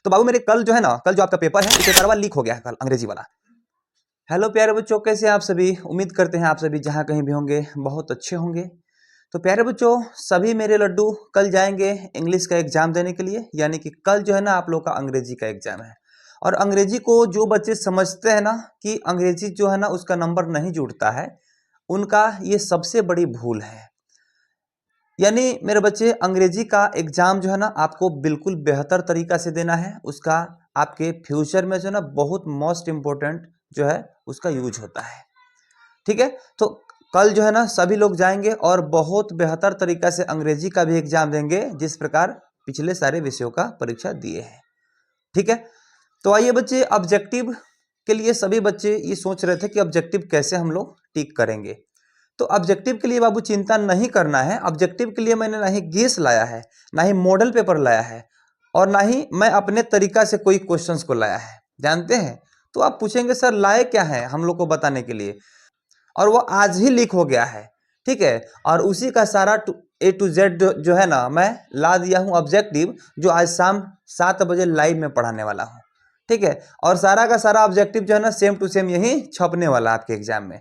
तो बाबू मेरे कल जो है ना, कल जो आपका पेपर है, ये पेपर वाला लीक हो गया है, कल अंग्रेजी वाला। हेलो प्यारे बच्चों, कैसे हैं आप सभी? उम्मीद करते हैं आप सभी जहां कहीं भी होंगे बहुत अच्छे होंगे। तो प्यारे बच्चों, सभी मेरे लड्डू कल जाएंगे इंग्लिश का एग्जाम देने के लिए, यानी कि कल जो है ना आप लोग का अंग्रेजी का एग्जाम है। और अंग्रेजी को जो बच्चे समझते हैं ना कि अंग्रेजी जो है ना उसका नंबर नहीं जुड़ता है, उनका ये सबसे बड़ी भूल है। यानी मेरे बच्चे, अंग्रेजी का एग्जाम जो है ना आपको बिल्कुल बेहतर तरीका से देना है। उसका आपके फ्यूचर में जो है ना बहुत मोस्ट इम्पोर्टेंट जो है उसका यूज होता है। ठीक है, तो कल जो है ना सभी लोग जाएंगे और बहुत बेहतर तरीका से अंग्रेजी का भी एग्जाम देंगे, जिस प्रकार पिछले सारे विषयों का परीक्षा दिए हैं। ठीक है, तो आइए बच्चे, ऑब्जेक्टिव के लिए सभी बच्चे ये सोच रहे थे कि ऑब्जेक्टिव कैसे हम लोग टिक करेंगे। तो ऑब्जेक्टिव के लिए बाबू चिंता नहीं करना है। ऑब्जेक्टिव के लिए मैंने ना ही गेस लाया है, ना ही मॉडल पेपर लाया है, और ना ही मैं अपने तरीका से कोई क्वेश्चंस को लाया है, जानते हैं। तो आप पूछेंगे सर लाए क्या है हम लोग को बताने के लिए, और वो आज ही लीक हो गया है। ठीक है, और उसी का सारा A to Z जो है ना मैं ला दिया हूँ ऑब्जेक्टिव, जो आज शाम 7 बजे लाइव में पढ़ाने वाला हूँ। ठीक है, और सारा का सारा ऑब्जेक्टिव जो है ना सेम टू सेम यही छपने वाला आपके एग्जाम में।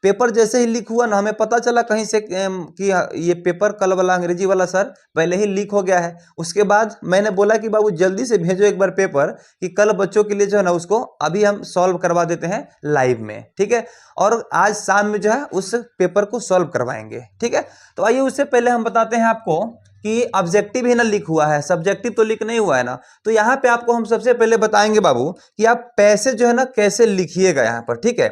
पेपर जैसे ही लीक हुआ ना, हमें पता चला कहीं से कि ये पेपर कल वाला अंग्रेजी वाला सर पहले ही लीक हो गया है। उसके बाद मैंने बोला कि बाबू जल्दी से भेजो एक बार पेपर, कि कल बच्चों के लिए जो है ना उसको अभी हम सॉल्व करवा देते हैं लाइव में। ठीक है, और आज शाम में जो है उस पेपर को सॉल्व करवाएंगे। ठीक है, तो आइए उससे पहले हम बताते हैं आपको कि ऑब्जेक्टिव ही ना लीक हुआ है, सब्जेक्टिव तो लीक नहीं हुआ है ना। तो यहाँ पे आपको हम सबसे पहले बताएंगे बाबू कि आप पैसेज जो है ना कैसे लिखिएगा यहाँ पर। ठीक है,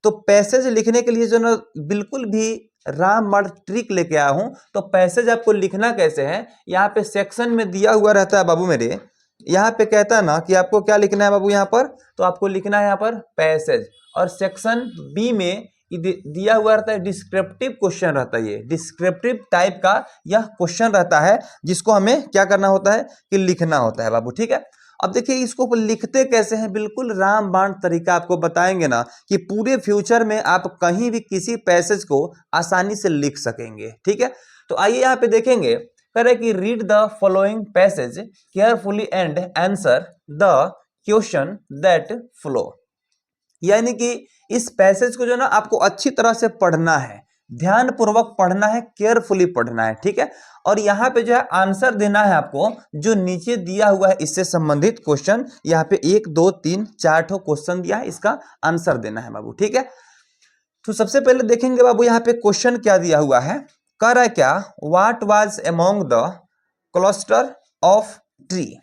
तो पैसेज लिखने के लिए जो ना बिल्कुल भी रामबाण ट्रिक लेके आया हूं। तो पैसेज आपको लिखना कैसे है, यहाँ पे सेक्शन में दिया हुआ रहता है बाबू मेरे। यहाँ पे कहता है ना कि आपको क्या लिखना है बाबू यहाँ पर, तो आपको लिखना है यहाँ पर पैसेज, और सेक्शन बी में दिया हुआ रहता है डिस्क्रिप्टिव क्वेश्चन रहता है। ये डिस्क्रिप्टिव टाइप का यह क्वेश्चन रहता है, जिसको हमें क्या करना होता है कि लिखना होता है बाबू। ठीक है, अब देखिए इसको लिखते कैसे हैं, बिल्कुल रामबाण तरीका आपको बताएंगे ना कि पूरे फ्यूचर में आप कहीं भी किसी पैसेज को आसानी से लिख सकेंगे। ठीक है, तो आइए यहाँ पे देखेंगे, कह रहे कि read the following passage carefully and answer the question that flow. यानी कि इस पैसेज को जो ना आपको अच्छी तरह से पढ़ना है, ध्यान पूर्वक पढ़ना है, केयरफुली पढ़ना है। ठीक है, और यहाँ पे जो है आंसर देना है आपको जो नीचे दिया हुआ है इससे संबंधित क्वेश्चन। यहाँ पे 1 2 3 4 ठो क्वेश्चन दिया है, इसका आंसर देना है बाबू। ठीक है, तो सबसे पहले देखेंगे बाबू यहाँ पे क्वेश्चन क्या दिया हुआ है। कह रहा है क्या, what was among the cluster of tree.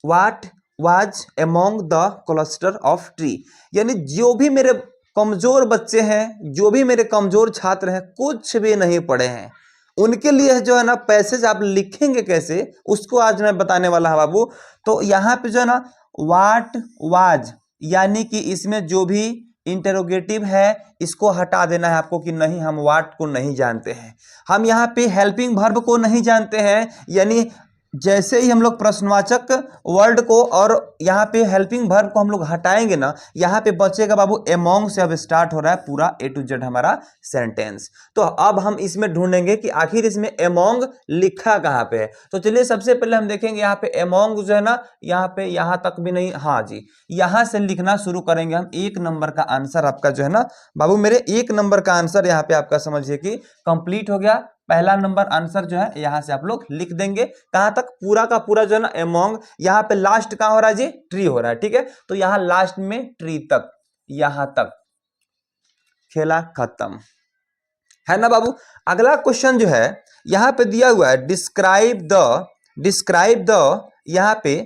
What was among the cluster of tree, यानी जो भी मेरे कमजोर बच्चे हैं, जो भी मेरे कमजोर छात्र हैं, कुछ भी नहीं पढ़े हैं, उनके लिए जो है ना पैसेज आप लिखेंगे कैसे, उसको आज मैं बताने वाला हूं बाबू। तो यहाँ पे जो है ना व्हाट वाज, यानी कि इसमें जो भी इंटेरोगेटिव है इसको हटा देना है आपको, कि नहीं हम व्हाट को नहीं जानते हैं, हम यहाँ पे हेल्पिंग वर्ब को नहीं जानते हैं। यानी जैसे ही हम लोग प्रश्नवाचक वर्ड को और यहाँ पे हेल्पिंग वर्ब को हम लोग हटाएंगे ना, यहाँ पे बचेगा बाबू अमोंग से अब स्टार्ट हो रहा है पूरा A to Z हमारा सेंटेंस। तो अब हम इसमें ढूंढेंगे कि आखिर इसमें अमोंग लिखा कहाँ पे है। तो चलिए सबसे पहले हम देखेंगे यहाँ पे अमोंग जो है ना, यहाँ पे यहाँ तक भी नहीं, हाँ जी, यहाँ से लिखना शुरू करेंगे हम। 1 नंबर का आंसर आपका जो है ना बाबू मेरे, 1 नंबर का आंसर यहाँ पे आपका समझिए कि कंप्लीट हो गया। पहला नंबर आंसर जो है यहां से आप लोग लिख देंगे। कहां तक, पूरा का पूरा जो है ना अमोंग, यहां पे लास्ट कहां हो रहा है जी, ट्री हो रहा है। ठीक है, तो यहां लास्ट में ट्री तक, यहां तक खेला खत्म है ना बाबू। अगला क्वेश्चन जो है यहां पे दिया हुआ है डिस्क्राइब द यहां पे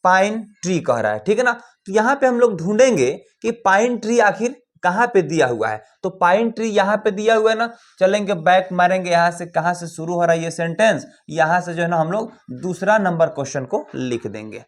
पाइन ट्री कह रहा है। ठीक है ना, तो यहां पे हम लोग ढूंढेंगे कि पाइन ट्री आखिर कहां पे दिया हुआ है। तो पाइन ट्री यहां पे दिया हुआ है ना, चलेंगे बैक मारेंगे यहां से, कहां से शुरू हो रहा है ये सेंटेंस, यहां से जो है ना हम लोग दूसरा नंबर क्वेश्चन को लिख देंगे।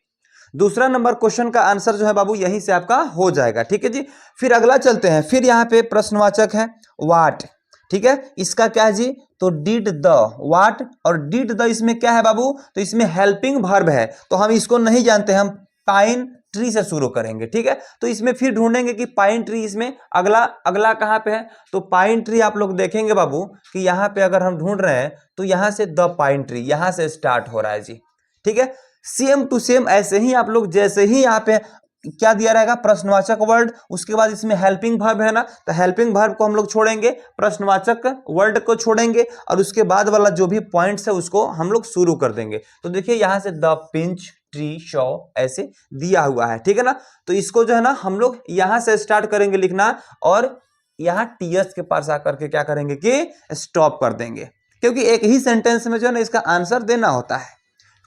दूसरा नंबर क्वेश्चन का आंसर जो है बाबू यहीं से आपका हो जाएगा। ठीक है जी, फिर अगला चलते हैं। फिर यहाँ पे प्रश्नवाचक है व्हाट। ठीक है, इसका क्या है जी, तो डिड द, व्हाट और डिड द इसमें क्या है बाबू, तो इसमें हेल्पिंग वर्ब है, तो हम इसको नहीं जानते, हम पाइन ट्री से शुरू करेंगे। ठीक है, तो इसमें फिर ढूंढेंगे कि पाइन ट्री इसमें अगला अगला कहां पे है। तो पाइन ट्री आप लोग देखेंगे बाबू कि यहां पे अगर हम ढूंढ रहे हैं तो यहां से द पाइन ट्री, यहां से स्टार्ट हो रहा है जी। ठीक है, सेम टू सेम ऐसे ही आप लोग जैसे ही यहाँ पे क्या दिया रहेगा प्रश्नवाचक वर्ड, उसके बाद इसमें हेल्पिंग वर्ब है ना, तो हेल्पिंग वर्ब को हम लोग छोड़ेंगे, प्रश्नवाचक वर्ड को छोड़ेंगे और उसके बाद वाला जो भी पॉइंट्स है उसको हम लोग शुरू कर देंगे। तो देखिए यहां से द पिंच ट्री शॉ ऐसे दिया हुआ है, ठीक है ना। तो इसको जो है ना हम लोग यहां से स्टार्ट करेंगे लिखना और यहां टीएस के पास आकर के क्या करेंगे कि स्टॉप कर देंगे, क्योंकि एक ही सेंटेंस में जो है ना इसका आंसर देना होता है,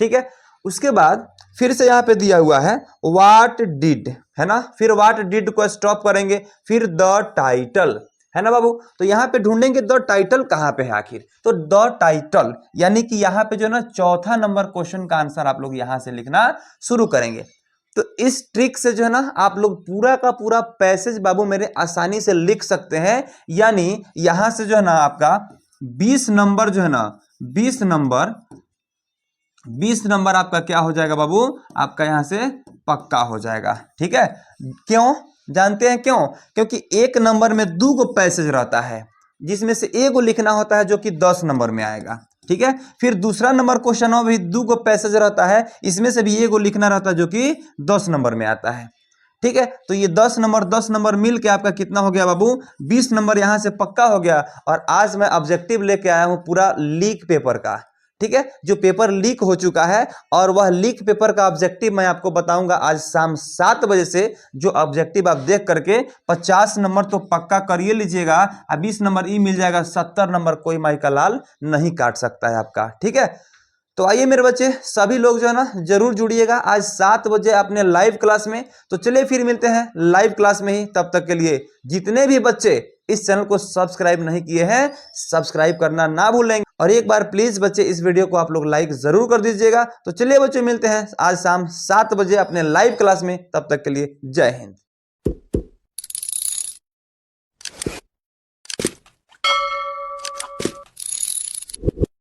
ठीक है। उसके बाद फिर से यहाँ पे दिया हुआ है व्हाट डिड, है ना, फिर व्हाट डिड को स्टॉप करेंगे, फिर द टाइटल, है ना बाबू। तो यहाँ पे ढूंढेंगे द टाइटल कहाँ पे है आखिर, तो द टाइटल यानी कि यहाँ पे जो ना चौथा नंबर क्वेश्चन का आंसर आप लोग यहाँ से लिखना शुरू करेंगे। तो इस ट्रिक से जो है ना आप लोग पूरा का पूरा पैसेज बाबू मेरे आसानी से लिख सकते हैं। यानी यहां से जो है ना आपका 20 नंबर जो है ना 20 नंबर आपका क्या हो जाएगा बाबू, आपका यहां से पक्का हो जाएगा, ठीक है। क्यों जानते हैं क्यों, क्योंकि एक नंबर में 2 गो पैसेज रहता है, जिसमें से एक को लिखना होता है जो कि 10 नंबर में आएगा, ठीक है। फिर दूसरा नंबर क्वेश्चन में भी 2 गो पैसेज रहता है, इसमें से भी एक को लिखना रहता है जो कि 10 नंबर में आता है, ठीक है। तो ये 10 नंबर मिल के आपका कितना हो गया बाबू, 20 नंबर यहां से पक्का हो गया। और आज मैं ऑब्जेक्टिव लेके आया हूं पूरा लीक पेपर का, ठीक है, जो पेपर लीक हो चुका है और वह लीक पेपर का ऑब्जेक्टिव मैं आपको बताऊंगा आज शाम 7 बजे से। जो ऑब्जेक्टिव आप देख करके 50 नंबर तो पक्का करिए लीजिएगा, 20 नंबर ई मिल जाएगा, 70 नंबर कोई माई का लाल नहीं काट सकता है आपका, ठीक है। तो आइए मेरे बच्चे सभी लोग जो है ना जरूर जुड़िएगा आज 7 बजे अपने लाइव क्लास में। तो चलिए फिर मिलते हैं लाइव क्लास में ही, तब तक के लिए जितने भी बच्चे इस चैनल को सब्सक्राइब नहीं किए हैं सब्सक्राइब करना ना भूलेंगे, और एक बार प्लीज बच्चे इस वीडियो को आप लोग लाइक जरूर कर दीजिएगा। तो चलिए बच्चे मिलते हैं आज शाम 7 बजे अपने लाइव क्लास में, तब तक के लिए जय हिंद।